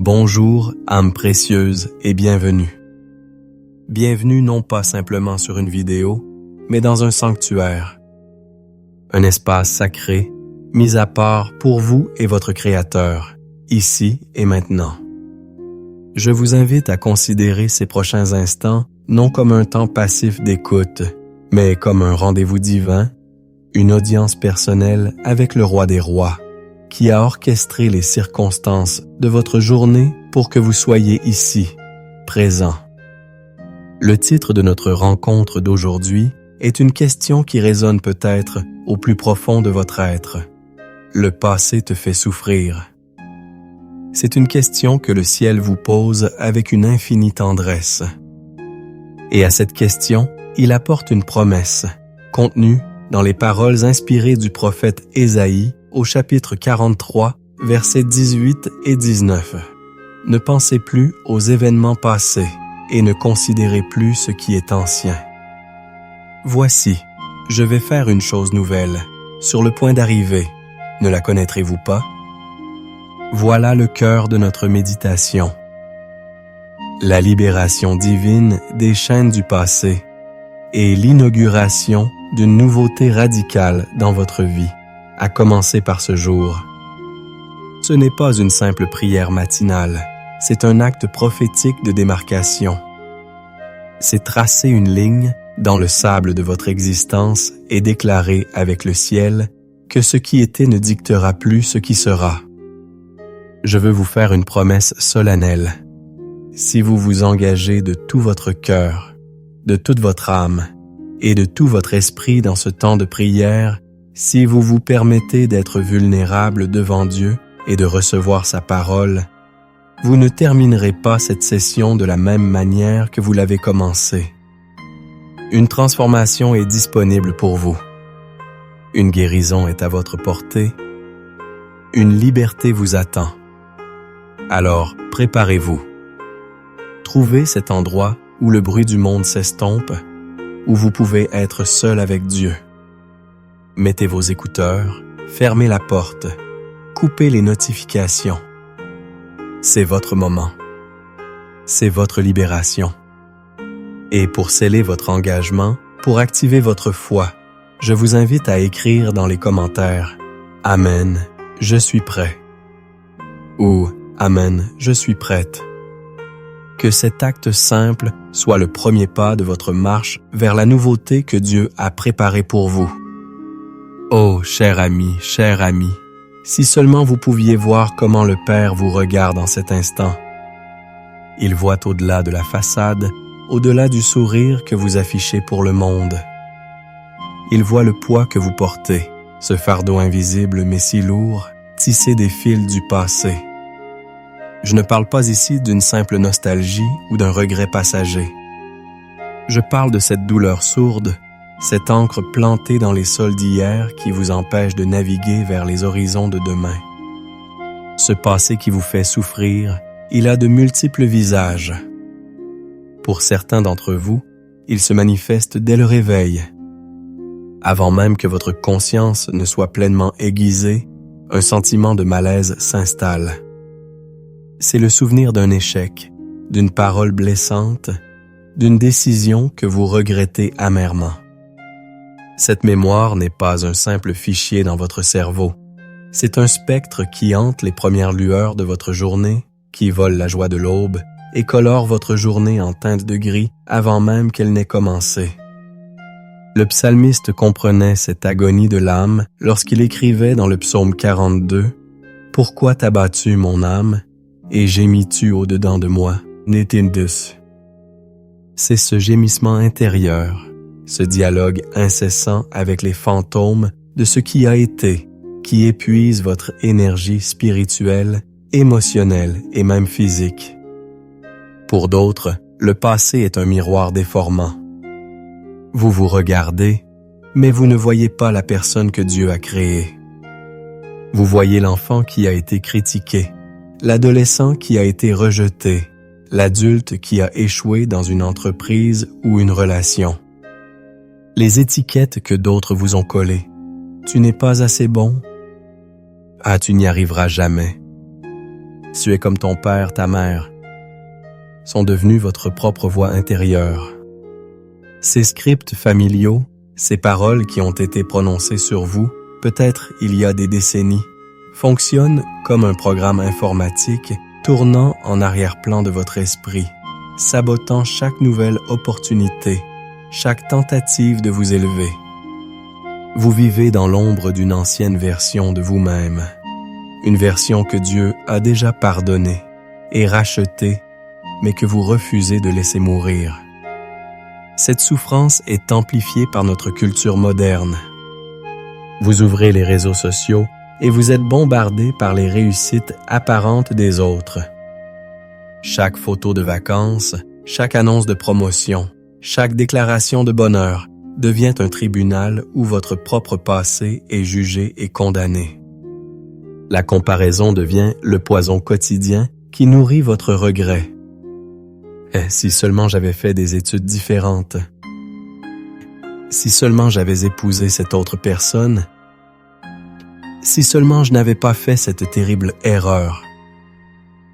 Bonjour, âme précieuse, et bienvenue. Bienvenue non pas simplement sur une vidéo, mais dans un sanctuaire. Un espace sacré, mis à part pour vous et votre Créateur, ici et maintenant. Je vous invite à considérer ces prochains instants non comme un temps passif d'écoute, mais comme un rendez-vous divin, une audience personnelle avec le Roi des Rois, qui a orchestré les circonstances de votre journée pour que vous soyez ici, présent. Le titre de notre rencontre d'aujourd'hui est une question qui résonne peut-être au plus profond de votre être. Le passé te fait souffrir. C'est une question que le ciel vous pose avec une infinie tendresse. Et à cette question, il apporte une promesse, contenue dans les paroles inspirées du prophète Ésaïe au chapitre 43, versets 18 et 19. Ne pensez plus aux événements passés et ne considérez plus ce qui est ancien. Voici, je vais faire une chose nouvelle, sur le point d'arriver. Ne la connaîtrez-vous pas? Voilà le cœur de notre méditation. La libération divine des chaînes du passé et l'inauguration d'une nouveauté radicale dans votre vie, à commencer par ce jour. Ce n'est pas une simple prière matinale, c'est un acte prophétique de démarcation. C'est tracer une ligne dans le sable de votre existence et déclarer avec le ciel que ce qui était ne dictera plus ce qui sera. Je veux vous faire une promesse solennelle. Si vous vous engagez de tout votre cœur, de toute votre âme et de tout votre esprit dans ce temps de prière, si vous vous permettez d'être vulnérable devant Dieu et de recevoir sa parole, vous ne terminerez pas cette session de la même manière que vous l'avez commencée. Une transformation est disponible pour vous. Une guérison est à votre portée. Une liberté vous attend. Alors, préparez-vous. Trouvez cet endroit où le bruit du monde s'estompe, où vous pouvez être seul avec Dieu. Mettez vos écouteurs, fermez la porte, coupez les notifications. C'est votre moment. C'est votre libération. Et pour sceller votre engagement, pour activer votre foi, je vous invite à écrire dans les commentaires « Amen, je suis prêt » ou « Amen, je suis prête ». Que cet acte simple soit le premier pas de votre marche vers la nouveauté que Dieu a préparée pour vous. Oh, cher ami, si seulement vous pouviez voir comment le Père vous regarde en cet instant. Il voit au-delà de la façade, au-delà du sourire que vous affichez pour le monde. Il voit le poids que vous portez, ce fardeau invisible mais si lourd, tissé des fils du passé. Je ne parle pas ici d'une simple nostalgie ou d'un regret passager. Je parle de cette douleur sourde, cette encre plantée dans les sols d'hier qui vous empêche de naviguer vers les horizons de demain. Ce passé qui vous fait souffrir, il a de multiples visages. Pour certains d'entre vous, il se manifeste dès le réveil. Avant même que votre conscience ne soit pleinement aiguisée, un sentiment de malaise s'installe. C'est le souvenir d'un échec, d'une parole blessante, d'une décision que vous regrettez amèrement. Cette mémoire n'est pas un simple fichier dans votre cerveau. C'est un spectre qui hante les premières lueurs de votre journée, qui vole la joie de l'aube et colore votre journée en teinte de gris avant même qu'elle n'ait commencé. Le psalmiste comprenait cette agonie de l'âme lorsqu'il écrivait dans le psaume 42 « Pourquoi t'as-tu, mon âme, et gémis-tu au-dedans de moi, Nétindus ?» C'est ce gémissement intérieur, ce dialogue incessant avec les fantômes de ce qui a été, qui épuise votre énergie spirituelle, émotionnelle et même physique. Pour d'autres, le passé est un miroir déformant. Vous vous regardez, mais vous ne voyez pas la personne que Dieu a créée. Vous voyez l'enfant qui a été critiqué, l'adolescent qui a été rejeté, l'adulte qui a échoué dans une entreprise ou une relation. Les étiquettes que d'autres vous ont collées. Tu n'es pas assez bon. Ah, tu n'y arriveras jamais. Tu es comme ton père, ta mère, sont devenus votre propre voix intérieure. Ces scripts familiaux, ces paroles qui ont été prononcées sur vous, peut-être il y a des décennies, fonctionnent comme un programme informatique tournant en arrière-plan de votre esprit, sabotant chaque nouvelle opportunité, chaque tentative de vous élever. Vous vivez dans l'ombre d'une ancienne version de vous-même, une version que Dieu a déjà pardonnée et rachetée, mais que vous refusez de laisser mourir. Cette souffrance est amplifiée par notre culture moderne. Vous ouvrez les réseaux sociaux et vous êtes bombardé par les réussites apparentes des autres. Chaque photo de vacances, chaque annonce de promotion, chaque déclaration de bonheur devient un tribunal où votre propre passé est jugé et condamné. La comparaison devient le poison quotidien qui nourrit votre regret. Si seulement j'avais fait des études différentes. Si seulement j'avais épousé cette autre personne. Si seulement je n'avais pas fait cette terrible erreur.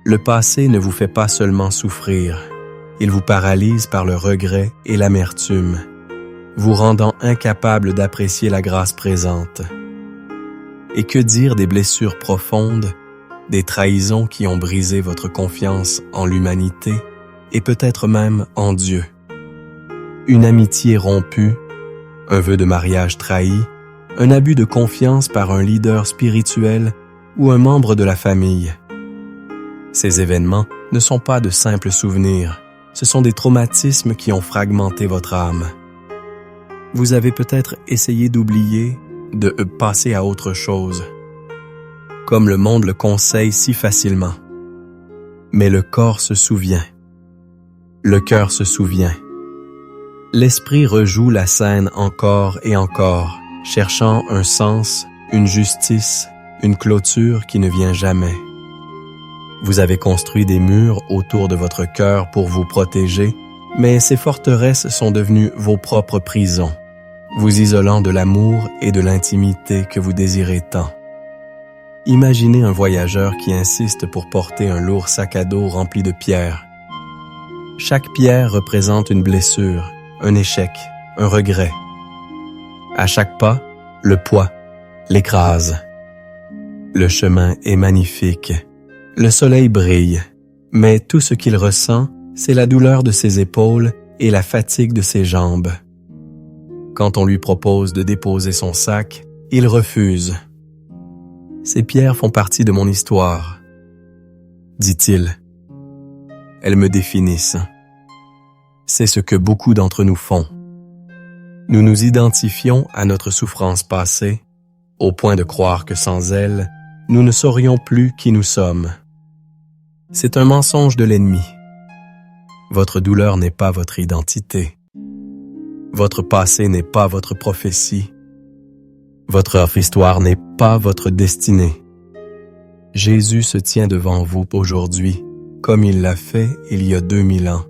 Le passé ne vous fait pas seulement souffrir, il vous paralyse par le regret et l'amertume, vous rendant incapable d'apprécier la grâce présente. Et que dire des blessures profondes, des trahisons qui ont brisé votre confiance en l'humanité et peut-être même en Dieu. Une amitié rompue, un vœu de mariage trahi, un abus de confiance par un leader spirituel ou un membre de la famille. Ces événements ne sont pas de simples souvenirs, ce sont des traumatismes qui ont fragmenté votre âme. Vous avez peut-être essayé d'oublier, de passer à autre chose, comme le monde le conseille si facilement. Mais le corps se souvient. Le cœur se souvient. L'esprit rejoue la scène encore et encore, cherchant un sens, une justice, une clôture qui ne vient jamais. Vous avez construit des murs autour de votre cœur pour vous protéger, mais ces forteresses sont devenues vos propres prisons, vous isolant de l'amour et de l'intimité que vous désirez tant. Imaginez un voyageur qui insiste pour porter un lourd sac à dos rempli de pierres. Chaque pierre représente une blessure, un échec, un regret. À chaque pas, le poids l'écrase. Le chemin est magnifique. Le soleil brille, mais tout ce qu'il ressent, c'est la douleur de ses épaules et la fatigue de ses jambes. Quand on lui propose de déposer son sac, il refuse. Ces pierres font partie de mon histoire, dit-il. Elles me définissent. C'est ce que beaucoup d'entre nous font. Nous nous identifions à notre souffrance passée, au point de croire que sans elle, nous ne saurions plus qui nous sommes. C'est un mensonge de l'ennemi. Votre douleur n'est pas votre identité. Votre passé n'est pas votre prophétie. Votre histoire n'est pas votre destinée. Jésus se tient devant vous aujourd'hui, comme il l'a fait il y a 2000 ans,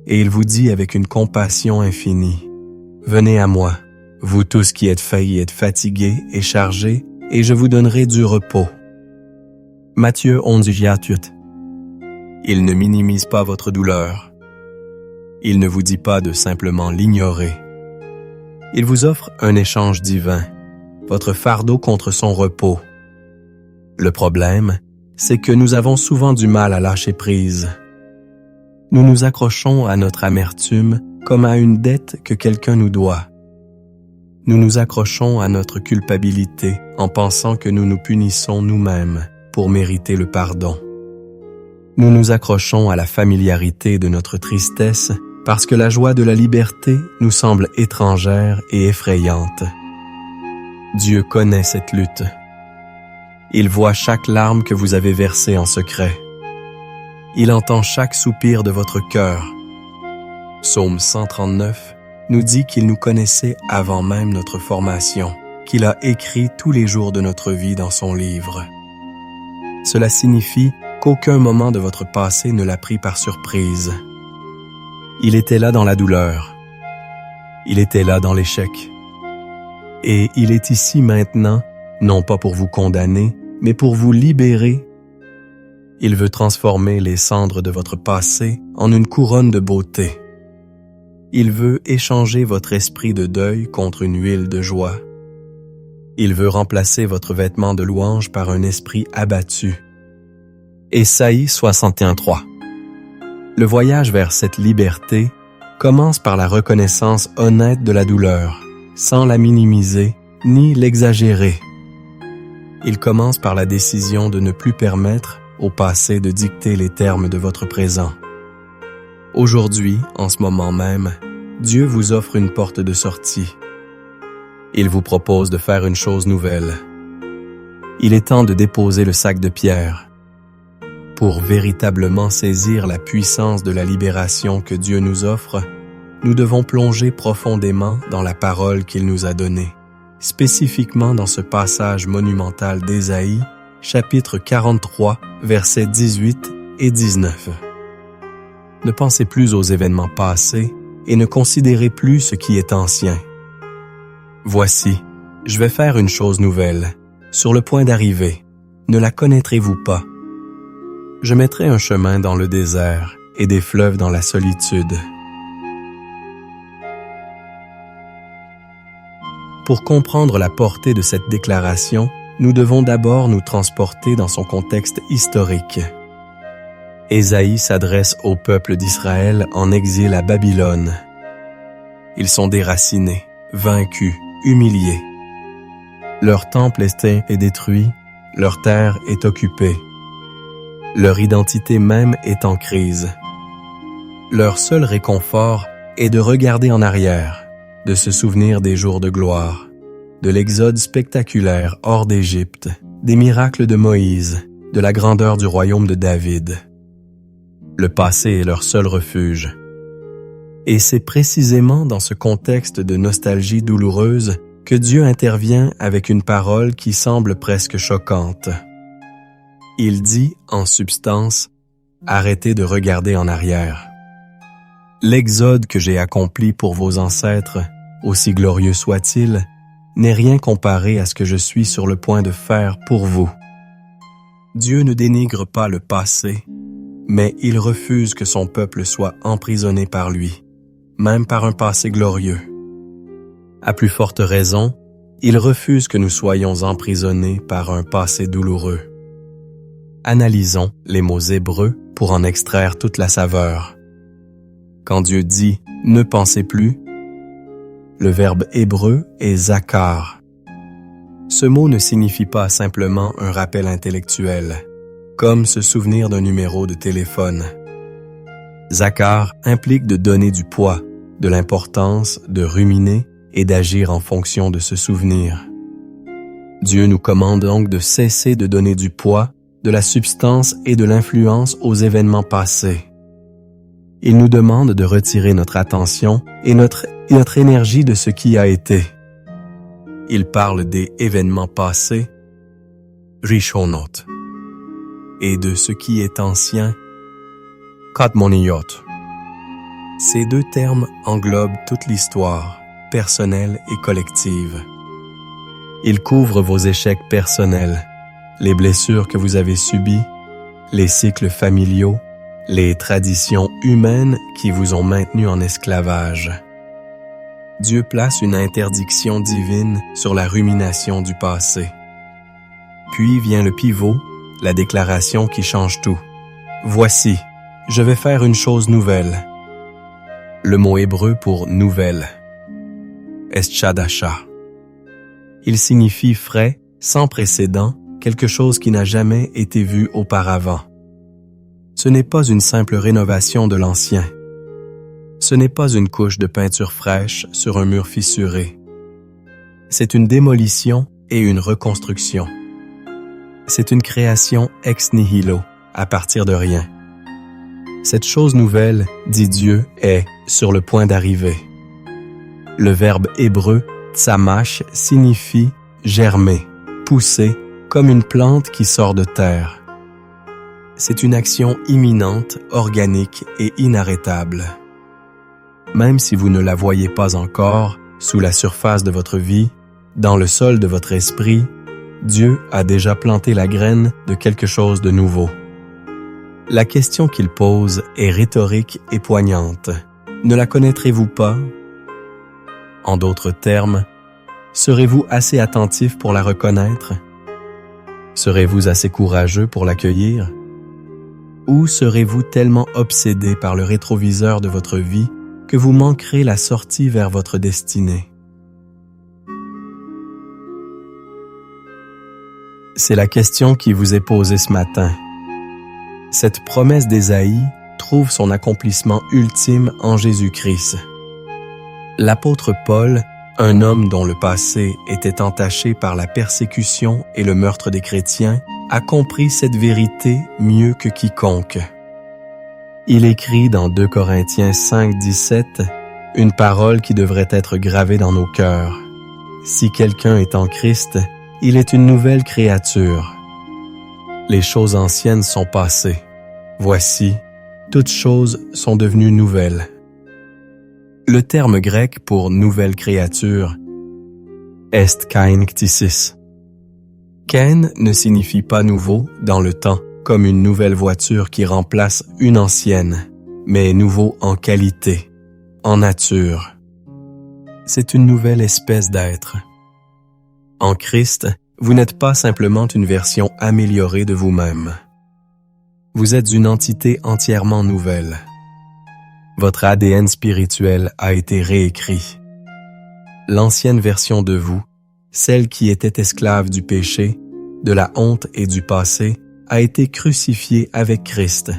et il vous dit avec une compassion infinie, « Venez à moi, vous tous qui êtes faillis, êtes fatigués et chargés, et je vous donnerai du repos. » Matthieu 11:28. Il ne minimise pas votre douleur. Il ne vous dit pas de simplement l'ignorer. Il vous offre un échange divin, votre fardeau contre son repos. Le problème, c'est que nous avons souvent du mal à lâcher prise. Nous nous accrochons à notre amertume comme à une dette que quelqu'un nous doit. Nous nous accrochons à notre culpabilité en pensant que nous nous punissons nous-mêmes pour mériter le pardon. Nous nous accrochons à la familiarité de notre tristesse parce que la joie de la liberté nous semble étrangère et effrayante. Dieu connaît cette lutte. Il voit chaque larme que vous avez versée en secret. Il entend chaque soupir de votre cœur. Psaume 139 nous dit qu'il nous connaissait avant même notre formation, qu'il a écrit tous les jours de notre vie dans son livre. Cela signifie qu'aucun moment de votre passé ne l'a pris par surprise. Il était là dans la douleur. Il était là dans l'échec. Et il est ici maintenant, non pas pour vous condamner, mais pour vous libérer Il veut transformer les cendres de votre passé en une couronne de beauté. Il veut échanger votre esprit de deuil contre une huile de joie. Il veut remplacer votre vêtement de louange par un esprit abattu. Ésaïe 61:3. Le voyage vers cette liberté commence par la reconnaissance honnête de la douleur, sans la minimiser ni l'exagérer. Il commence par la décision de ne plus permettre au passé de dicter les termes de votre présent. Aujourd'hui, en ce moment même, Dieu vous offre une porte de sortie. Il vous propose de faire une chose nouvelle. Il est temps de déposer le sac de pierre. Pour véritablement saisir la puissance de la libération que Dieu nous offre, nous devons plonger profondément dans la parole qu'il nous a donnée, spécifiquement dans ce passage monumental d'Ésaïe, chapitre 43, versets 18 et 19. Ne pensez plus aux événements passés et ne considérez plus ce qui est ancien. Voici, je vais faire une chose nouvelle, sur le point d'arriver. Ne la connaîtrez-vous pas? Je mettrai un chemin dans le désert et des fleuves dans la solitude. Pour comprendre la portée de cette déclaration, nous devons d'abord nous transporter dans son contexte historique. Ésaïe s'adresse au peuple d'Israël en exil à Babylone. Ils sont déracinés, vaincus, humiliés. Leur temple est détruit, leur terre est occupée. Leur identité même est en crise. Leur seul réconfort est de regarder en arrière, de se souvenir des jours de gloire, de l'exode spectaculaire hors d'Égypte, des miracles de Moïse, de la grandeur du royaume de David. Le passé est leur seul refuge. Et c'est précisément dans ce contexte de nostalgie douloureuse que Dieu intervient avec une parole qui semble presque choquante. Il dit, en substance, « Arrêtez de regarder en arrière. L'exode que j'ai accompli pour vos ancêtres, aussi glorieux soit-il, n'est rien comparé à ce que je suis sur le point de faire pour vous. » Dieu ne dénigre pas le passé, mais il refuse que son peuple soit emprisonné par lui, même par un passé glorieux. À plus forte raison, il refuse que nous soyons emprisonnés par un passé douloureux. Analysons les mots hébreux pour en extraire toute la saveur. Quand Dieu dit « ne pensez plus », le verbe hébreu est « zakar ». Ce mot ne signifie pas simplement un rappel intellectuel, comme se souvenir d'un numéro de téléphone. Zakar implique de donner du poids, de l'importance, de ruminer et d'agir en fonction de ce souvenir. Dieu nous commande donc de cesser de donner du poids, de la substance et de l'influence aux événements passés. Il nous demande de retirer notre attention et notre énergie de ce qui a été. Il parle des événements passés, Rishonot, et de ce qui est ancien, Kadmoniyot. Ces deux termes englobent toute l'histoire, personnelle et collective. Ils couvrent vos échecs personnels, les blessures que vous avez subies, les cycles familiaux, les traditions humaines qui vous ont maintenu en esclavage. Dieu place une interdiction divine sur la rumination du passé. Puis vient le pivot, la déclaration qui change tout. « Voici, je vais faire une chose nouvelle. » Le mot hébreu pour « nouvelle » Eschadasha. Il signifie frais, sans précédent, quelque chose qui n'a jamais été vu auparavant. Ce n'est pas une simple rénovation de l'ancien. Ce n'est pas une couche de peinture fraîche sur un mur fissuré. C'est une démolition et une reconstruction. C'est une création ex nihilo, à partir de rien. Cette chose nouvelle, dit Dieu, est sur le point d'arriver. Le verbe hébreu tsamash signifie germer, pousser, comme une plante qui sort de terre. C'est une action imminente, organique et inarrêtable. Même si vous ne la voyez pas encore, sous la surface de votre vie, dans le sol de votre esprit, Dieu a déjà planté la graine de quelque chose de nouveau. La question qu'il pose est rhétorique et poignante. Ne la connaîtrez-vous pas? En d'autres termes, serez-vous assez attentif pour la reconnaître? Serez-vous assez courageux pour l'accueillir? Ou serez-vous tellement obsédé par le rétroviseur de votre vie que vous manquerez la sortie vers votre destinée? C'est la question qui vous est posée ce matin. Cette promesse d'Ésaïe trouve son accomplissement ultime en Jésus-Christ. L'apôtre Paul, un homme dont le passé était entaché par la persécution et le meurtre des chrétiens, a compris cette vérité mieux que quiconque. Il écrit dans 2 Corinthiens 5:17 une parole qui devrait être gravée dans nos cœurs. Si quelqu'un est en Christ, il est une nouvelle créature. Les choses anciennes sont passées. Voici, toutes choses sont devenues nouvelles. Le terme grec pour nouvelle créature est kain ktisis. Kain ne signifie pas nouveau dans le temps, comme une nouvelle voiture qui remplace une ancienne, mais nouveau en qualité, en nature. C'est une nouvelle espèce d'être. En Christ, vous n'êtes pas simplement une version améliorée de vous-même. Vous êtes une entité entièrement nouvelle. Votre ADN spirituel a été réécrit. L'ancienne version de vous, celle qui était esclave du péché, de la honte et du passé, a été crucifiée avec Christ.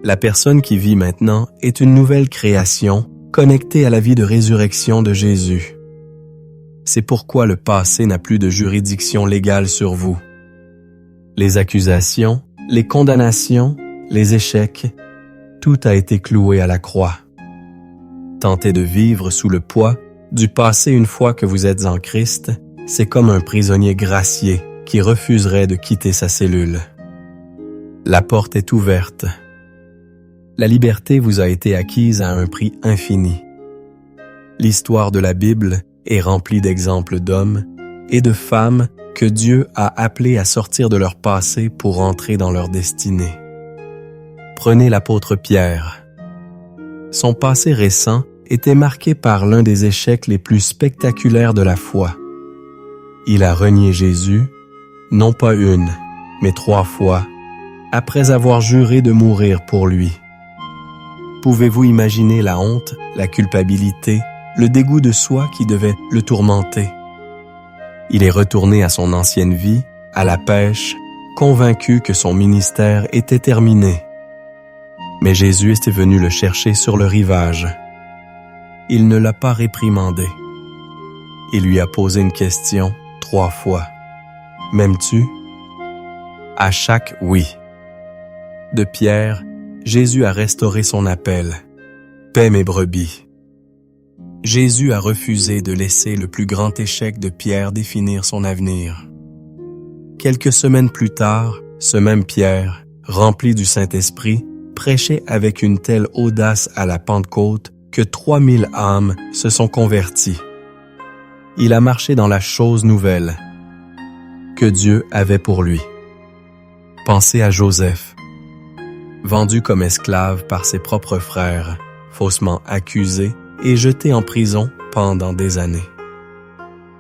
La personne qui vit maintenant est une nouvelle création connectée à la vie de résurrection de Jésus. C'est pourquoi le passé n'a plus de juridiction légale sur vous. Les accusations, les condamnations, les échecs, tout a été cloué à la croix. Tenter de vivre sous le poids du passé une fois que vous êtes en Christ, c'est comme un prisonnier gracié qui refuserait de quitter sa cellule. La porte est ouverte. La liberté vous a été acquise à un prix infini. L'histoire de la Bible est remplie d'exemples d'hommes et de femmes que Dieu a appelés à sortir de leur passé pour entrer dans leur destinée. Prenez l'apôtre Pierre. Son passé récent était marqué par l'un des échecs les plus spectaculaires de la foi. Il a renié Jésus, non pas une, mais 3 fois, après avoir juré de mourir pour lui. Pouvez-vous imaginer la honte, la culpabilité, le dégoût de soi qui devait le tourmenter? Il est retourné à son ancienne vie, à la pêche, convaincu que son ministère était terminé. Mais Jésus était venu le chercher sur le rivage. Il ne l'a pas réprimandé. Il lui a posé une question 3 fois. « M'aimes-tu? » À chaque « oui ». De Pierre, Jésus a restauré son appel. « Paie mes brebis ». Jésus a refusé de laisser le plus grand échec de Pierre définir son avenir. Quelques semaines plus tard, ce même Pierre, rempli du Saint-Esprit, prêchait avec une telle audace à la Pentecôte que 3000 âmes se sont converties. Il a marché dans la chose nouvelle que Dieu avait pour lui. Pensez à Joseph, vendu comme esclave par ses propres frères, faussement accusé et jeté en prison pendant des années.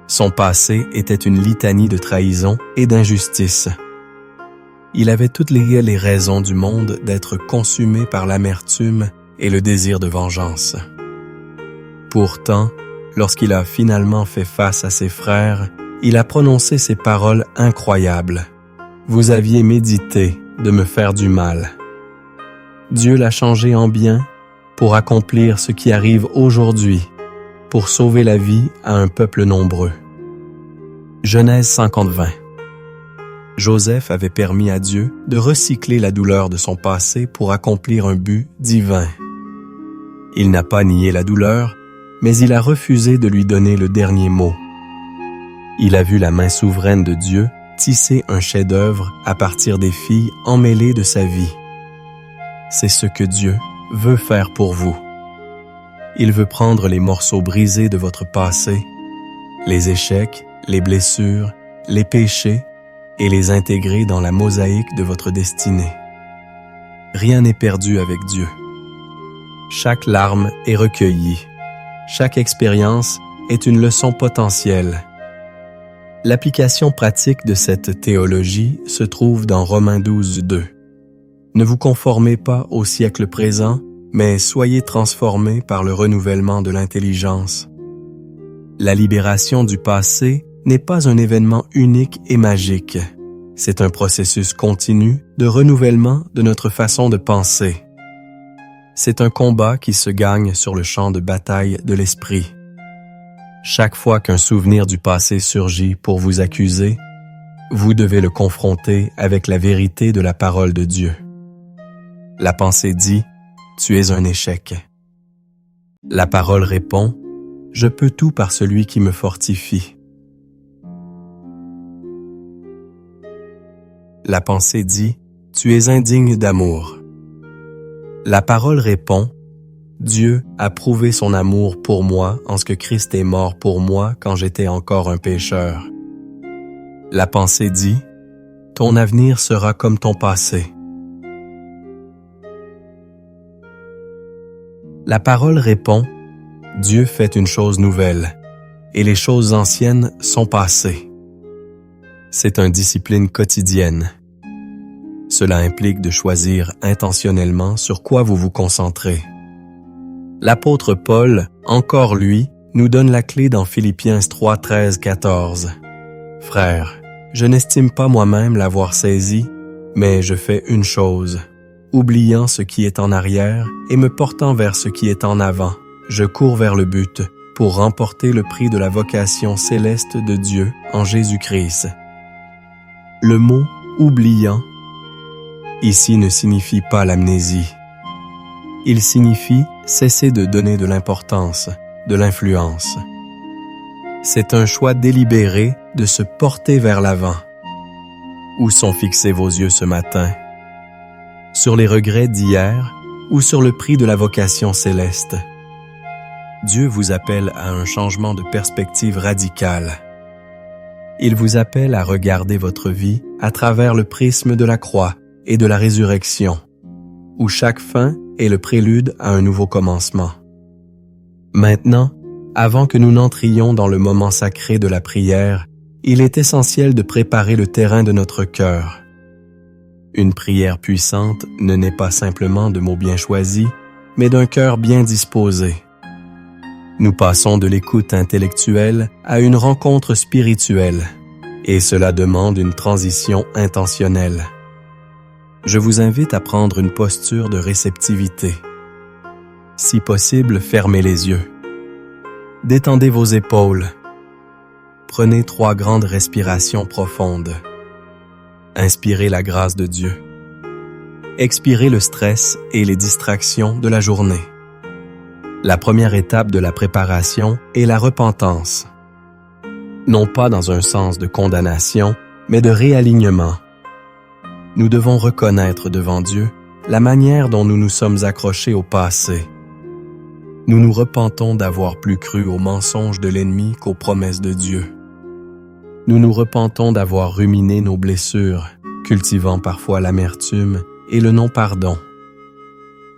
Son passé était une litanie de trahison et d'injustice. Il avait toutes les raisons du monde d'être consumé par l'amertume et le désir de vengeance. Pourtant, lorsqu'il a finalement fait face à ses frères, il a prononcé ces paroles incroyables. « Vous aviez médité de me faire du mal. » Dieu l'a changé en bien pour accomplir ce qui arrive aujourd'hui, pour sauver la vie à un peuple nombreux. Genèse 50:20. Joseph avait permis à Dieu de recycler la douleur de son passé pour accomplir un but divin. Il n'a pas nié la douleur, mais il a refusé de lui donner le dernier mot. Il a vu la main souveraine de Dieu tisser un chef-d'œuvre à partir des filles emmêlées de sa vie. C'est ce que Dieu veut faire pour vous. Il veut prendre les morceaux brisés de votre passé, les échecs, les blessures, les péchés, et les intégrer dans la mosaïque de votre destinée. rien n'est perdu avec Dieu. Chaque larme est recueillie. Chaque expérience est une leçon potentielle. L'application pratique de cette théologie se trouve dans Romains 12:2. Ne vous conformez pas au siècle présent, mais soyez transformés par le renouvellement de l'intelligence. La libération du passé n'est pas un événement unique et magique. C'est un processus continu de renouvellement de notre façon de penser. C'est un combat qui se gagne sur le champ de bataille de l'esprit. Chaque fois qu'un souvenir du passé surgit pour vous accuser, vous devez le confronter avec la vérité de la parole de Dieu. La pensée dit « Tu es un échec ». La parole répond « Je peux tout par celui qui me fortifie ». La pensée dit « Tu es indigne d'amour ». La parole répond « Dieu a prouvé son amour pour moi en ce que Christ est mort pour moi quand j'étais encore un pécheur ». La pensée dit « Ton avenir sera comme ton passé ». La parole répond « Dieu fait une chose nouvelle, et les choses anciennes sont passées ». C'est une discipline quotidienne. Cela implique de choisir intentionnellement sur quoi vous vous concentrez. L'apôtre Paul, encore lui, nous donne la clé dans Philippiens 3:13-14. « Frères, je n'estime pas moi-même l'avoir saisi, mais je fais une chose. Oubliant ce qui est en arrière et me portant vers ce qui est en avant, je cours vers le but pour remporter le prix de la vocation céleste de Dieu en Jésus-Christ. » Le mot « oubliant » ici ne signifie pas l'amnésie. Il signifie cesser de donner de l'importance, de l'influence. C'est un choix délibéré de se porter vers l'avant. Où sont fixés vos yeux ce matin? Sur les regrets d'hier ou sur le prix de la vocation céleste? Dieu vous appelle à un changement de perspective radical. Il vous appelle à regarder votre vie à travers le prisme de la croix et de la résurrection, où chaque fin est le prélude à un nouveau commencement. Maintenant, avant que nous n'entrions dans le moment sacré de la prière, il est essentiel de préparer le terrain de notre cœur. Une prière puissante ne naît pas simplement de mots bien choisis, mais d'un cœur bien disposé. Nous passons de l'écoute intellectuelle à une rencontre spirituelle, et cela demande une transition intentionnelle. Je vous invite à prendre une posture de réceptivité. Si possible, fermez les yeux. Détendez vos épaules. Prenez 3 grandes respirations profondes. Inspirez la grâce de Dieu. Expirez le stress et les distractions de la journée. La première étape de la préparation est la repentance. Non pas dans un sens de condamnation, mais de réalignement. Nous devons reconnaître devant Dieu la manière dont nous nous sommes accrochés au passé. Nous nous repentons d'avoir plus cru aux mensonges de l'ennemi qu'aux promesses de Dieu. Nous nous repentons d'avoir ruminé nos blessures, cultivant parfois l'amertume et le non-pardon.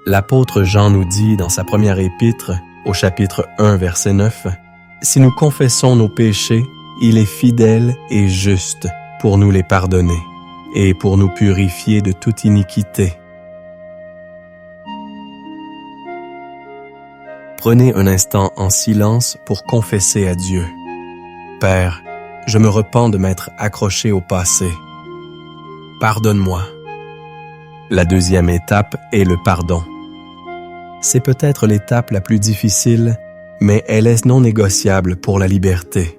L'apôtre Jean nous dit dans sa première épître, au chapitre 1, verset 9, « Si nous confessons nos péchés, il est fidèle et juste pour nous les pardonner et pour nous purifier de toute iniquité. » Prenez un instant en silence pour confesser à Dieu. « Père, je me repens de m'être accroché au passé. Pardonne-moi. » La deuxième étape est le pardon. C'est peut-être l'étape la plus difficile, mais elle est non négociable pour la liberté.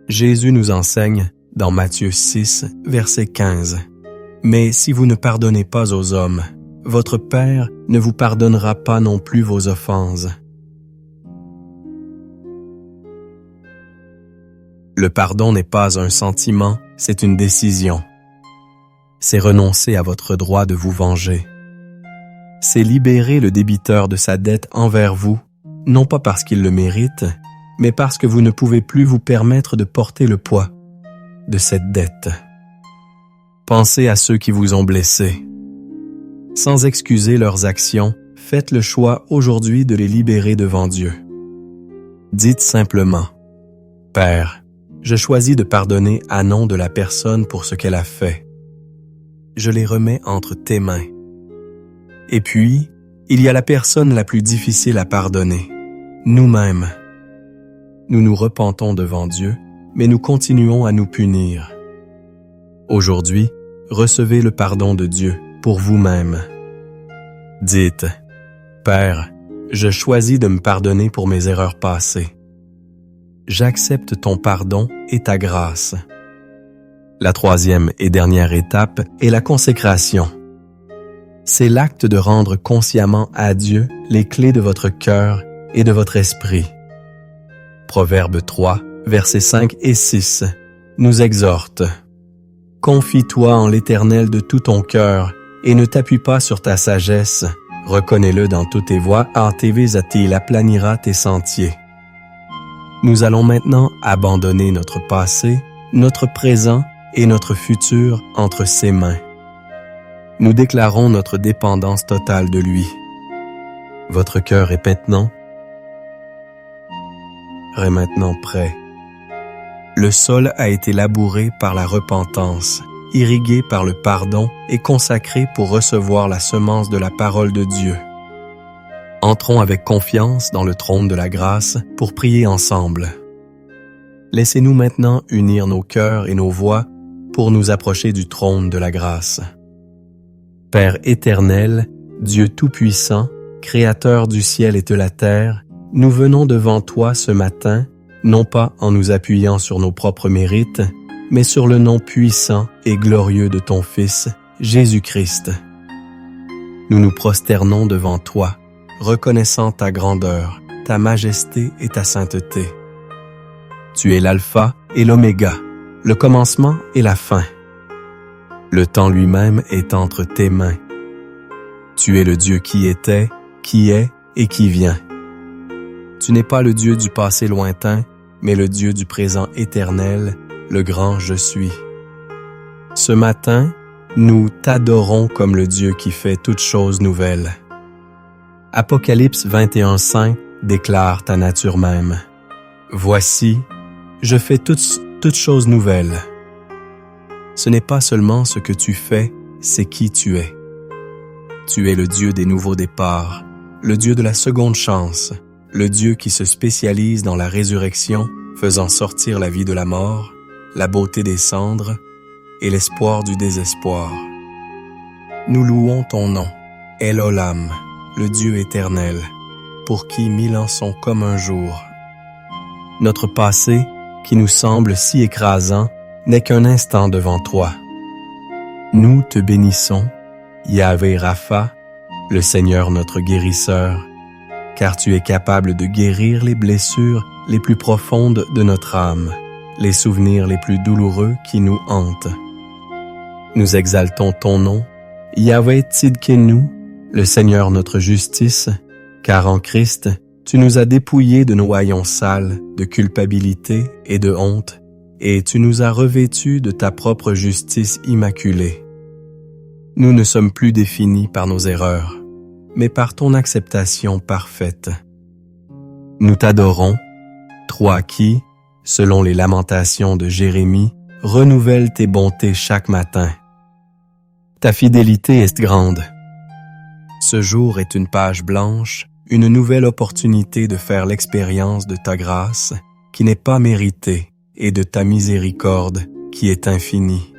Jésus nous enseigne, dans Matthieu 6, verset 15, « Mais si vous ne pardonnez pas aux hommes, votre Père ne vous pardonnera pas non plus vos offenses. » Le pardon n'est pas un sentiment, c'est une décision. C'est renoncer à votre droit de vous venger. C'est libérer le débiteur de sa dette envers vous, non pas parce qu'il le mérite, mais parce que vous ne pouvez plus vous permettre de porter le poids de cette dette. Pensez à ceux qui vous ont blessé. Sans excuser leurs actions, faites le choix aujourd'hui de les libérer devant Dieu. Dites simplement, « Père, je choisis de pardonner à nom de la personne pour ce qu'elle a fait. Je les remets entre tes mains. » Et puis, il y a la personne la plus difficile à pardonner, nous-mêmes. Nous nous repentons devant Dieu, mais nous continuons à nous punir. Aujourd'hui, recevez le pardon de Dieu pour vous-même. Dites, « Père, je choisis de me pardonner pour mes erreurs passées. J'accepte ton pardon et ta grâce. » La troisième et dernière étape est la consécration. C'est l'acte de rendre consciemment à Dieu les clés de votre cœur et de votre esprit. Proverbe 3, versets 5 et 6, nous exhorte. « Confie-toi en l'Éternel de tout ton cœur et ne t'appuie pas sur ta sagesse. Reconnais-le dans toutes tes voies, il aplanira tes sentiers. » Nous allons maintenant abandonner notre passé, notre présent et notre futur entre ses mains. Nous déclarons notre dépendance totale de lui. Votre cœur est maintenant prêt. Le sol a été labouré par la repentance, irrigué par le pardon et consacré pour recevoir la semence de la parole de Dieu. Entrons avec confiance dans le trône de la grâce pour prier ensemble. Laissez-nous maintenant unir nos cœurs et nos voix pour nous approcher du trône de la grâce. Père éternel, Dieu tout-puissant, Créateur du ciel et de la terre, nous venons devant toi ce matin, non pas en nous appuyant sur nos propres mérites, mais sur le nom puissant et glorieux de ton Fils, Jésus-Christ. Nous nous prosternons devant toi, reconnaissant ta grandeur, ta majesté et ta sainteté. Tu es l'alpha et l'oméga, le commencement et la fin. Le temps lui-même est entre tes mains. Tu es le Dieu qui était, qui est et qui vient. Tu n'es pas le Dieu du passé lointain, mais le Dieu du présent éternel, le grand Je suis. Ce matin, nous t'adorons comme le Dieu qui fait toutes choses nouvelles. Apocalypse 21:5 déclare ta nature même. Voici, je fais toutes choses nouvelles. Ce n'est pas seulement ce que tu fais, c'est qui tu es. Tu es le Dieu des nouveaux départs, le Dieu de la seconde chance, le Dieu qui se spécialise dans la résurrection, faisant sortir la vie de la mort, la beauté des cendres et l'espoir du désespoir. Nous louons ton nom, El Olam, le Dieu éternel, pour qui 1000 ans sont comme un jour. Notre passé, qui nous semble si écrasant, n'est qu'un instant devant toi. Nous te bénissons, Yahvé Rapha, le Seigneur notre guérisseur, car tu es capable de guérir les blessures les plus profondes de notre âme, les souvenirs les plus douloureux qui nous hantent. Nous exaltons ton nom, Yahvé Tzidkenu, le Seigneur notre justice, car en Christ, tu nous as dépouillés de nos haillons sales, de culpabilité et de honte, et tu nous as revêtus de ta propre justice immaculée. Nous ne sommes plus définis par nos erreurs, mais par ton acceptation parfaite. Nous t'adorons, toi qui, selon les lamentations de Jérémie, renouvelles tes bontés chaque matin. Ta fidélité est grande. Ce jour est une page blanche, une nouvelle opportunité de faire l'expérience de ta grâce, qui n'est pas méritée, et de ta miséricorde, qui est infinie.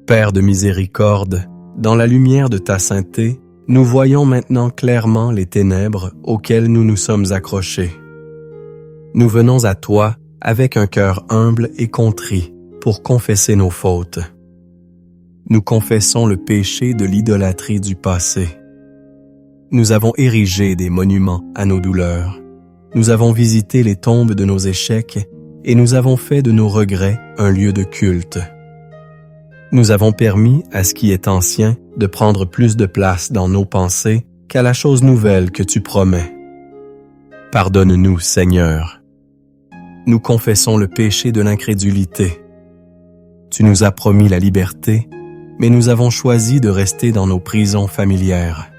Père de miséricorde, dans la lumière de ta sainteté, nous voyons maintenant clairement les ténèbres auxquelles nous nous sommes accrochés. Nous venons à toi avec un cœur humble et contrit pour confesser nos fautes. Nous confessons le péché de l'idolâtrie du passé. Nous avons érigé des monuments à nos douleurs. Nous avons visité les tombes de nos échecs et nous avons fait de nos regrets un lieu de culte. Nous avons permis à ce qui est ancien de prendre plus de place dans nos pensées qu'à la chose nouvelle que tu promets. Pardonne-nous, Seigneur. Nous confessons le péché de l'incrédulité. Tu nous as promis la liberté, mais nous avons choisi de rester dans nos prisons familières.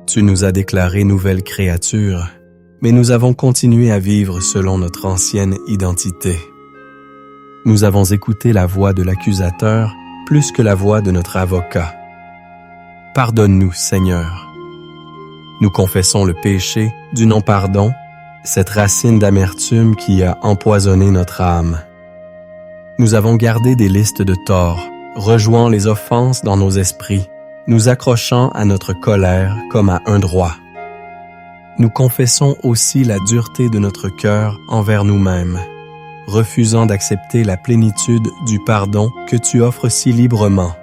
Tu nous as déclarés nouvelles créatures, mais nous avons continué à vivre selon notre ancienne identité. Nous avons écouté la voix de l'accusateur plus que la voix de notre avocat. Pardonne-nous, Seigneur. Nous confessons le péché du non-pardon, cette racine d'amertume qui a empoisonné notre âme. Nous avons gardé des listes de torts, rejouant les offenses dans nos esprits, nous accrochant à notre colère comme à un droit. Nous confessons aussi la dureté de notre cœur envers nous-mêmes, refusant d'accepter la plénitude du pardon que tu offres si librement.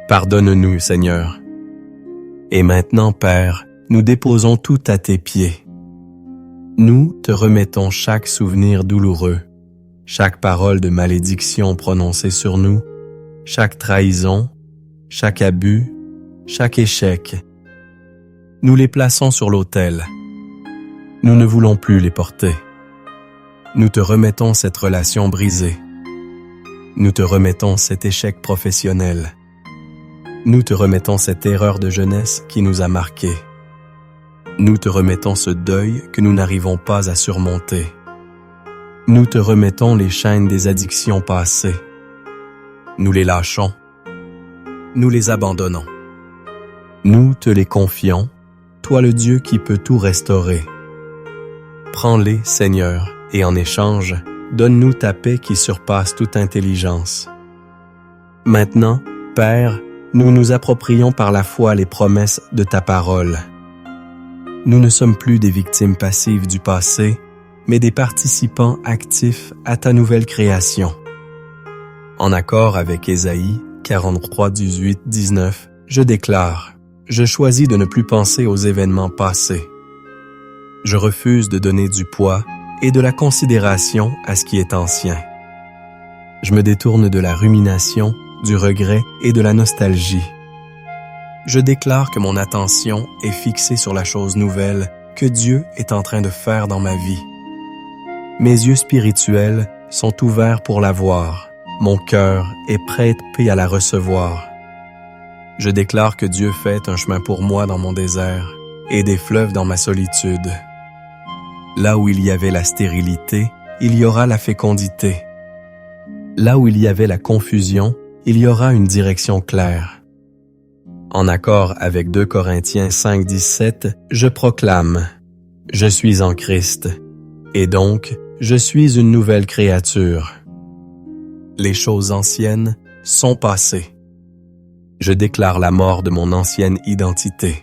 Pardonne-nous, Seigneur. Et maintenant, Père, nous déposons tout à tes pieds. Nous te remettons chaque souvenir douloureux, chaque parole de malédiction prononcée sur nous, chaque trahison, chaque abus, chaque échec. Nous les plaçons sur l'autel. Nous ne voulons plus les porter. Nous te remettons cette relation brisée. Nous te remettons cet échec professionnel. Nous te remettons cette erreur de jeunesse qui nous a marqués. Nous te remettons ce deuil que nous n'arrivons pas à surmonter. Nous te remettons les chaînes des addictions passées. Nous les lâchons. Nous les abandonnons. Nous te les confions, toi le Dieu qui peut tout restaurer. Prends-les, Seigneur, et en échange, donne-nous ta paix qui surpasse toute intelligence. Maintenant, Père, nous nous approprions par la foi les promesses de ta parole. Nous ne sommes plus des victimes passives du passé, mais des participants actifs à ta nouvelle création. En accord avec Ésaïe 43, 18, 19, je déclare, je choisis de ne plus penser aux événements passés. Je refuse de donner du poids et de la considération à ce qui est ancien. Je me détourne de la rumination, du regret et de la nostalgie. Je déclare que mon attention est fixée sur la chose nouvelle que Dieu est en train de faire dans ma vie. Mes yeux spirituels sont ouverts pour la voir. Mon cœur est prêt à la recevoir. Je déclare que Dieu fait un chemin pour moi dans mon désert et des fleuves dans ma solitude. Là où il y avait la stérilité, il y aura la fécondité. Là où il y avait la confusion, il y aura une direction claire. En accord avec 2 Corinthiens 5, 17, je proclame « Je suis en Christ, et donc je suis une nouvelle créature. Les choses anciennes sont passées. Je déclare la mort de mon ancienne identité.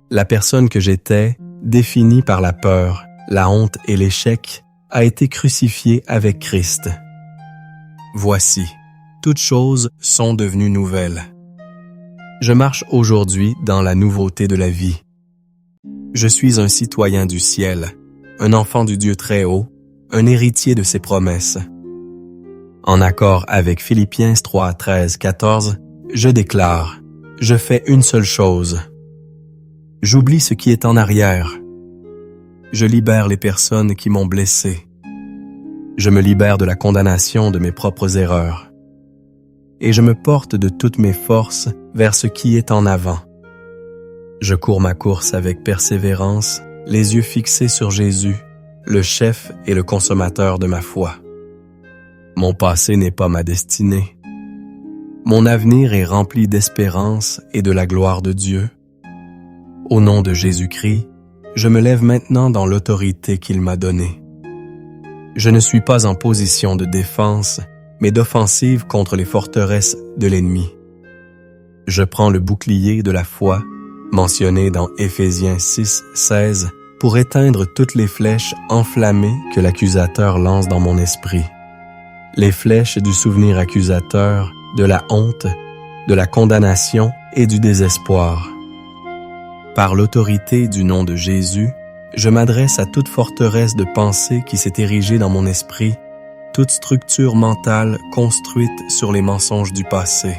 La personne que j'étais, définie par la peur, la honte et l'échec, a été crucifiée avec Christ. Voici, toutes choses sont devenues nouvelles. Je marche aujourd'hui dans la nouveauté de la vie. Je suis un citoyen du ciel, un enfant du Dieu très haut, un héritier de ses promesses. En accord avec Philippiens 3, 13, 14, je déclare, je fais une seule chose. J'oublie ce qui est en arrière. Je libère les personnes qui m'ont blessé. Je me libère de la condamnation de mes propres erreurs. Et je me porte de toutes mes forces vers ce qui est en avant. Je cours ma course avec persévérance, les yeux fixés sur Jésus, le chef et le consommateur de ma foi. Mon passé n'est pas ma destinée. Mon avenir est rempli d'espérance et de la gloire de Dieu. Au nom de Jésus-Christ, je me lève maintenant dans l'autorité qu'il m'a donnée. Je ne suis pas en position de défense, mais d'offensive contre les forteresses de l'ennemi. Je prends le bouclier de la foi, mentionné dans Éphésiens 6, 16, pour éteindre toutes les flèches enflammées que l'accusateur lance dans mon esprit. Les flèches du souvenir accusateur, de la honte, de la condamnation et du désespoir. Par l'autorité du nom de Jésus, je m'adresse à toute forteresse de pensée qui s'est érigée dans mon esprit, toute structure mentale construite sur les mensonges du passé.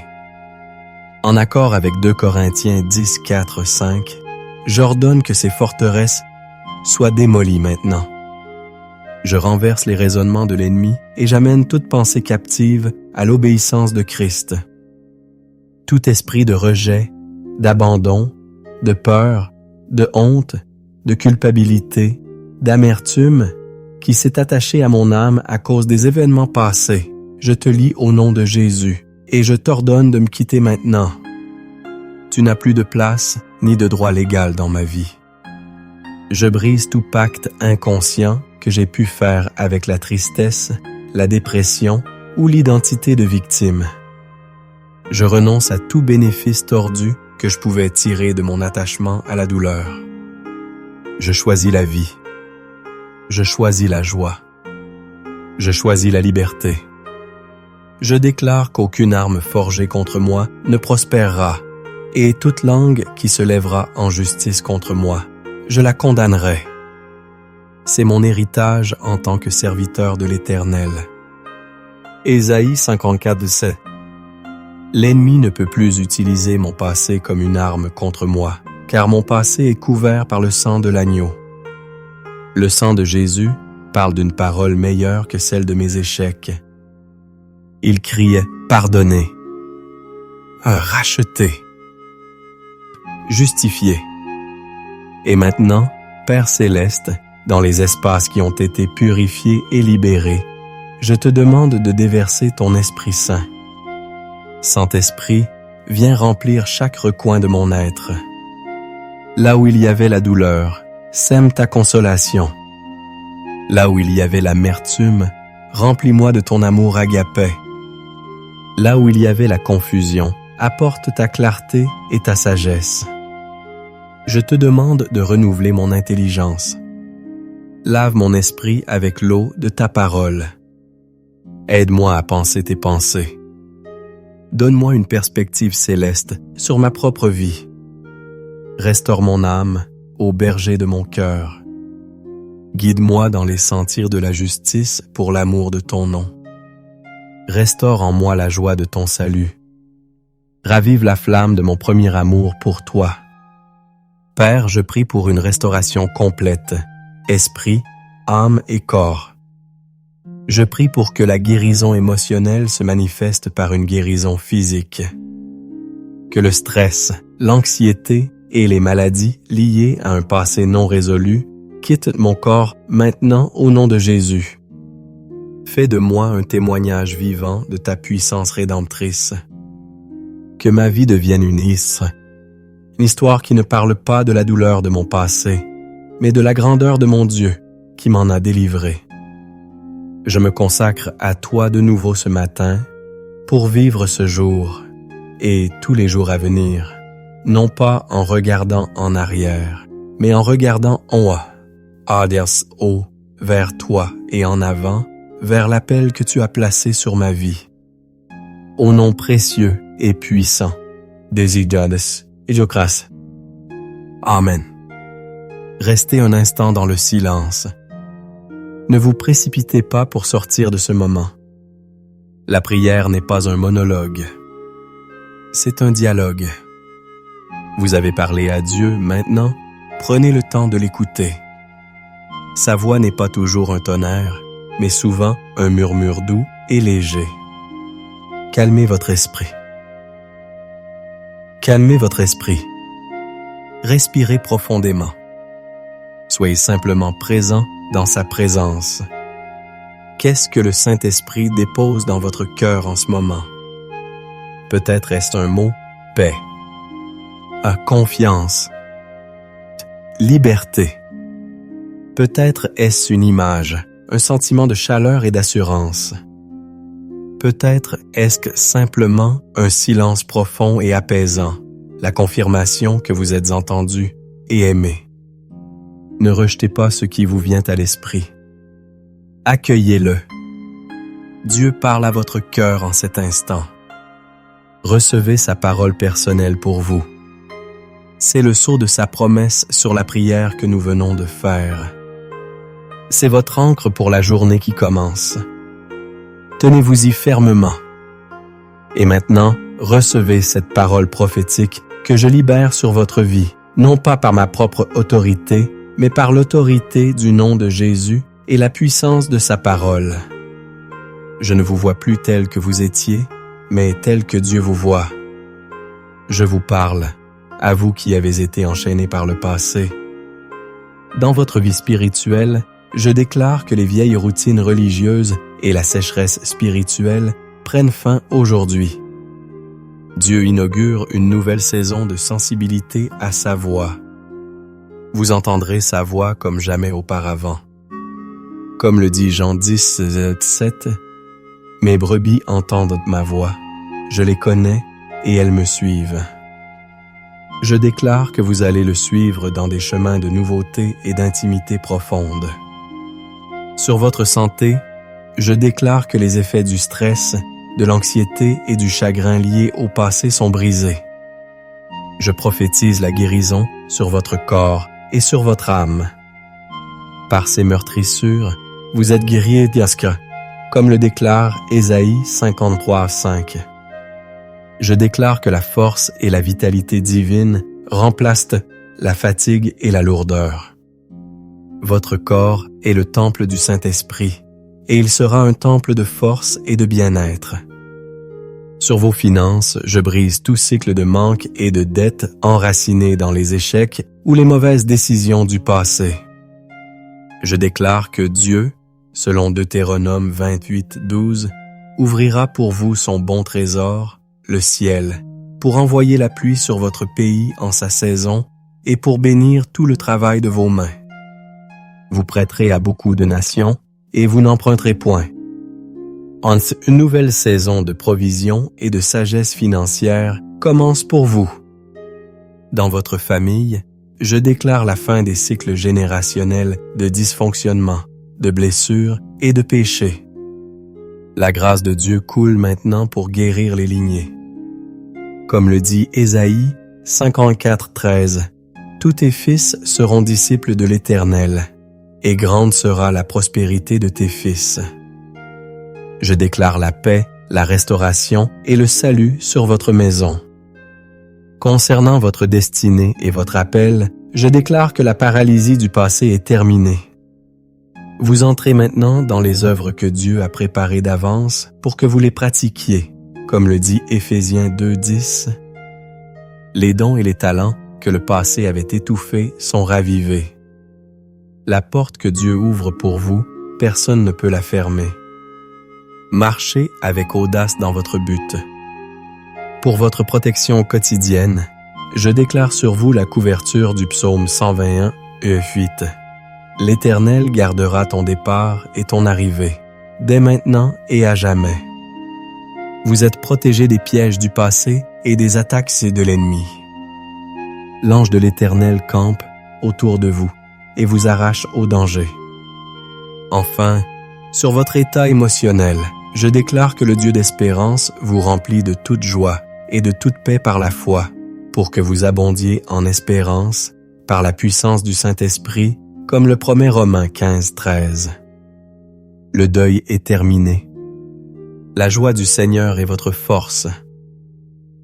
En accord avec 2 Corinthiens 10, 4, 5, j'ordonne que ces forteresses soient démolies maintenant. Je renverse les raisonnements de l'ennemi et j'amène toute pensée captive à l'obéissance de Christ, tout esprit de rejet, d'abandon, de peur, de honte, de culpabilité, d'amertume, qui s'est attaché à mon âme à cause des événements passés, je te lie au nom de Jésus, et je t'ordonne de me quitter maintenant. Tu n'as plus de place ni de droit légal dans ma vie. Je brise tout pacte inconscient que j'ai pu faire avec la tristesse, la dépression ou l'identité de victime. Je renonce à tout bénéfice tordu que je pouvais tirer de mon attachement à la douleur. Je choisis la vie. Je choisis la joie. Je choisis la liberté. Je déclare qu'aucune arme forgée contre moi ne prospérera, et toute langue qui se lèvera en justice contre moi, je la condamnerai. C'est mon héritage en tant que serviteur de l'Éternel. Ésaïe 54:7. L'ennemi ne peut plus utiliser mon passé comme une arme contre moi, car mon passé est couvert par le sang de l'agneau. Le sang de Jésus parle d'une parole meilleure que celle de mes échecs. Il criait « Pardonné »,« Racheté »,« Justifié ». Et maintenant, Père Céleste, dans les espaces qui ont été purifiés et libérés, je te demande de déverser ton Esprit Saint. Saint-Esprit, viens remplir chaque recoin de mon être. Là où il y avait la douleur, sème ta consolation. Là où il y avait l'amertume, remplis-moi de ton amour agapé. Là où il y avait la confusion, apporte ta clarté et ta sagesse. Je te demande de renouveler mon intelligence. Lave mon esprit avec l'eau de ta parole. Aide-moi à penser tes pensées. Donne-moi une perspective céleste sur ma propre vie. Restaure mon âme au berger de mon cœur. Guide-moi dans les sentiers de la justice pour l'amour de ton nom. Restaure en moi la joie de ton salut. Ravive la flamme de mon premier amour pour toi. Père, je prie pour une restauration complète, esprit, âme et corps. Je prie pour que la guérison émotionnelle se manifeste par une guérison physique. Que le stress, l'anxiété et les maladies liées à un passé non résolu quittent mon corps maintenant au nom de Jésus. Fais de moi un témoignage vivant de ta puissance rédemptrice. Que ma vie devienne une histoire qui ne parle pas de la douleur de mon passé, mais de la grandeur de mon Dieu qui m'en a délivré. Je me consacre à toi de nouveau ce matin pour vivre ce jour et tous les jours à venir, non pas en regardant en arrière, mais en regardant en haut, vers toi et en avant, vers l'appel que tu as placé sur ma vie. Au nom précieux et puissant d'Ésidiades et Jocras. Amen. Restez un instant dans le silence. Ne vous précipitez pas pour sortir de ce moment. La prière n'est pas un monologue. C'est un dialogue. Vous avez parlé à Dieu, maintenant, prenez le temps de l'écouter. Sa voix n'est pas toujours un tonnerre, mais souvent un murmure doux et léger. Calmez votre esprit. Calmez votre esprit. Respirez profondément. Soyez simplement présent dans sa présence. Qu'est-ce que le Saint-Esprit dépose dans votre cœur en ce moment? Peut-être est-ce un mot « paix », confiance, liberté. Peut-être est-ce une image, un sentiment de chaleur et d'assurance. Peut-être est-ce que simplement un silence profond et apaisant, la confirmation que vous êtes entendu et aimé. Ne rejetez pas ce qui vous vient à l'esprit. Accueillez-le. Dieu parle à votre cœur en cet instant. Recevez sa parole personnelle pour vous. C'est le sceau de sa promesse sur la prière que nous venons de faire. C'est votre ancre pour la journée qui commence. Tenez-vous-y fermement. Et maintenant, recevez cette parole prophétique que je libère sur votre vie, non pas par ma propre autorité, mais par l'autorité du nom de Jésus et la puissance de sa parole. Je ne vous vois plus tel que vous étiez, mais tel que Dieu vous voit. je vous parle, à vous qui avez été enchaînés par le passé. Dans votre vie spirituelle, je déclare que les vieilles routines religieuses et la sécheresse spirituelle prennent fin aujourd'hui. Dieu inaugure une nouvelle saison de sensibilité à sa voix. Vous entendrez sa voix comme jamais auparavant. Comme le dit Jean 10, 7, « Mes brebis entendent ma voix, je les connais et elles me suivent. » Je déclare que vous allez le suivre dans des chemins de nouveauté et d'intimité profonde. Sur votre santé, je déclare que les effets du stress, de l'anxiété et du chagrin liés au passé sont brisés. Je prophétise la guérison sur votre corps et sur votre âme. Par ces meurtrissures, vous êtes guéris, Diaska, comme le déclare Ésaïe 53:5. Je déclare que la force et la vitalité divine remplacent la fatigue et la lourdeur. Votre corps est le temple du Saint-Esprit, et il sera un temple de force et de bien-être. Sur vos finances, je brise tout cycle de manque et de dette enraciné dans les échecs ou les mauvaises décisions du passé. Je déclare que Dieu, selon Deutéronome 28:12, ouvrira pour vous son bon trésor, le ciel, pour envoyer la pluie sur votre pays en sa saison et pour bénir tout le travail de vos mains. Vous prêterez à beaucoup de nations et vous n'emprunterez point. Une nouvelle saison de provision et de sagesse financière commence pour vous. Dans votre famille, je déclare la fin des cycles générationnels de dysfonctionnement, de blessures et de péchés. La grâce de Dieu coule maintenant pour guérir les lignées. Comme le dit Ésaïe 54:13, « Tous tes fils seront disciples de l'Éternel, et grande sera la prospérité de tes fils. » Je déclare la paix, la restauration et le salut sur votre maison. Concernant votre destinée et votre appel, je déclare que la paralysie du passé est terminée. Vous entrez maintenant dans les œuvres que Dieu a préparées d'avance pour que vous les pratiquiez, comme le dit Éphésiens 2:10. Les dons et les talents que le passé avait étouffés sont ravivés. La porte que Dieu ouvre pour vous, personne ne peut la fermer. Marchez avec audace dans votre but. Pour votre protection quotidienne, je déclare sur vous la couverture du psaume 121, 8. L'Éternel gardera ton départ et ton arrivée, dès maintenant et à jamais. Vous êtes protégés des pièges du passé et des attaques de l'ennemi. L'ange de l'Éternel campe autour de vous et vous arrache au danger. Enfin, sur votre état émotionnel, je déclare que le Dieu d'espérance vous remplit de toute joie et de toute paix par la foi, pour que vous abondiez en espérance par la puissance du Saint-Esprit, comme le promet Romains 15:13. Le deuil est terminé. La joie du Seigneur est votre force.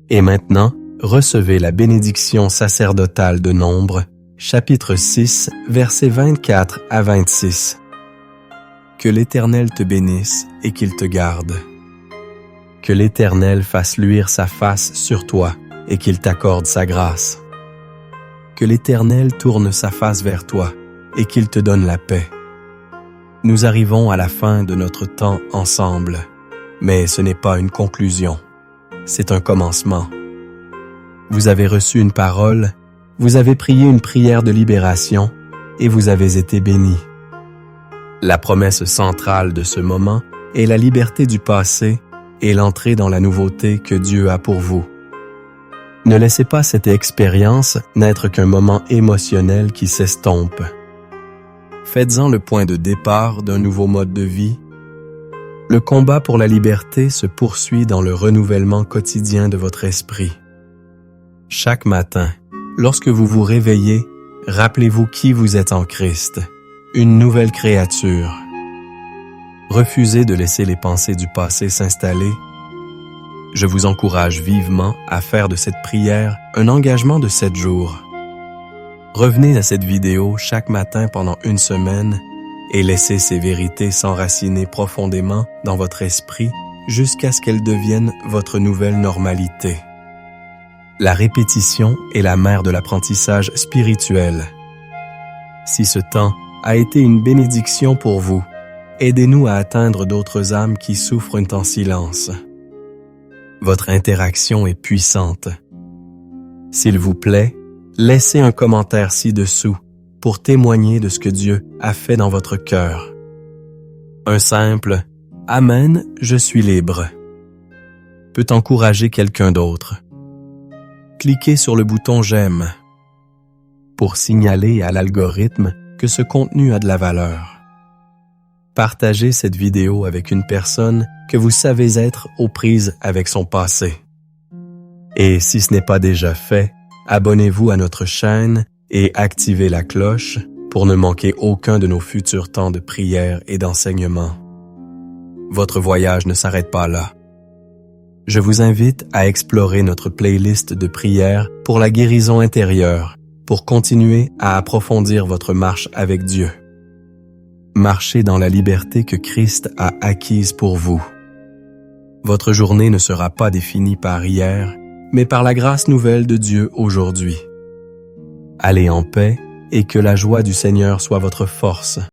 Et maintenant, recevez la bénédiction sacerdotale de Nombre, chapitre 6, versets 24 à 26. Que l'Éternel te bénisse et qu'il te garde. Que l'Éternel fasse luire sa face sur toi et qu'il t'accorde sa grâce. Que l'Éternel tourne sa face vers toi et qu'il te donne la paix. Nous arrivons à la fin de notre temps ensemble, mais ce n'est pas une conclusion, c'est un commencement. Vous avez reçu une parole, vous avez prié une prière de libération et vous avez été bénis. La promesse centrale de ce moment est la liberté du passé et l'entrée dans la nouveauté que Dieu a pour vous. Ne laissez pas cette expérience n'être qu'un moment émotionnel qui s'estompe. Faites-en le point de départ d'un nouveau mode de vie. Le combat pour la liberté se poursuit dans le renouvellement quotidien de votre esprit. Chaque matin, lorsque vous vous réveillez, rappelez-vous qui vous êtes en Christ, une nouvelle créature. Refusez de laisser les pensées du passé s'installer. Je vous encourage vivement à faire de cette prière un engagement de 7 jours. Revenez à cette vidéo chaque matin pendant 1 semaine et laissez ces vérités s'enraciner profondément dans votre esprit jusqu'à ce qu'elles deviennent votre nouvelle normalité. La répétition est la mère de l'apprentissage spirituel. Si ce temps a été une bénédiction pour vous, aidez-nous à atteindre d'autres âmes qui souffrent en silence. Votre interaction est puissante. S'il vous plaît, laissez un commentaire ci-dessous pour témoigner de ce que Dieu a fait dans votre cœur. Un simple « Amen, je suis libre » peut encourager quelqu'un d'autre. Cliquez sur le bouton « J'aime » pour signaler à l'algorithme que ce contenu a de la valeur. Partagez cette vidéo avec une personne que vous savez être aux prises avec son passé. Et si ce n'est pas déjà fait, abonnez-vous à notre chaîne et activez la cloche pour ne manquer aucun de nos futurs temps de prière et d'enseignement. Votre voyage ne s'arrête pas là. Je vous invite à explorer notre playlist de prières pour la guérison intérieure, pour continuer à approfondir votre marche avec Dieu. Marchez dans la liberté que Christ a acquise pour vous. Votre journée ne sera pas définie par hier, mais par la grâce nouvelle de Dieu aujourd'hui. Allez en paix et que la joie du Seigneur soit votre force.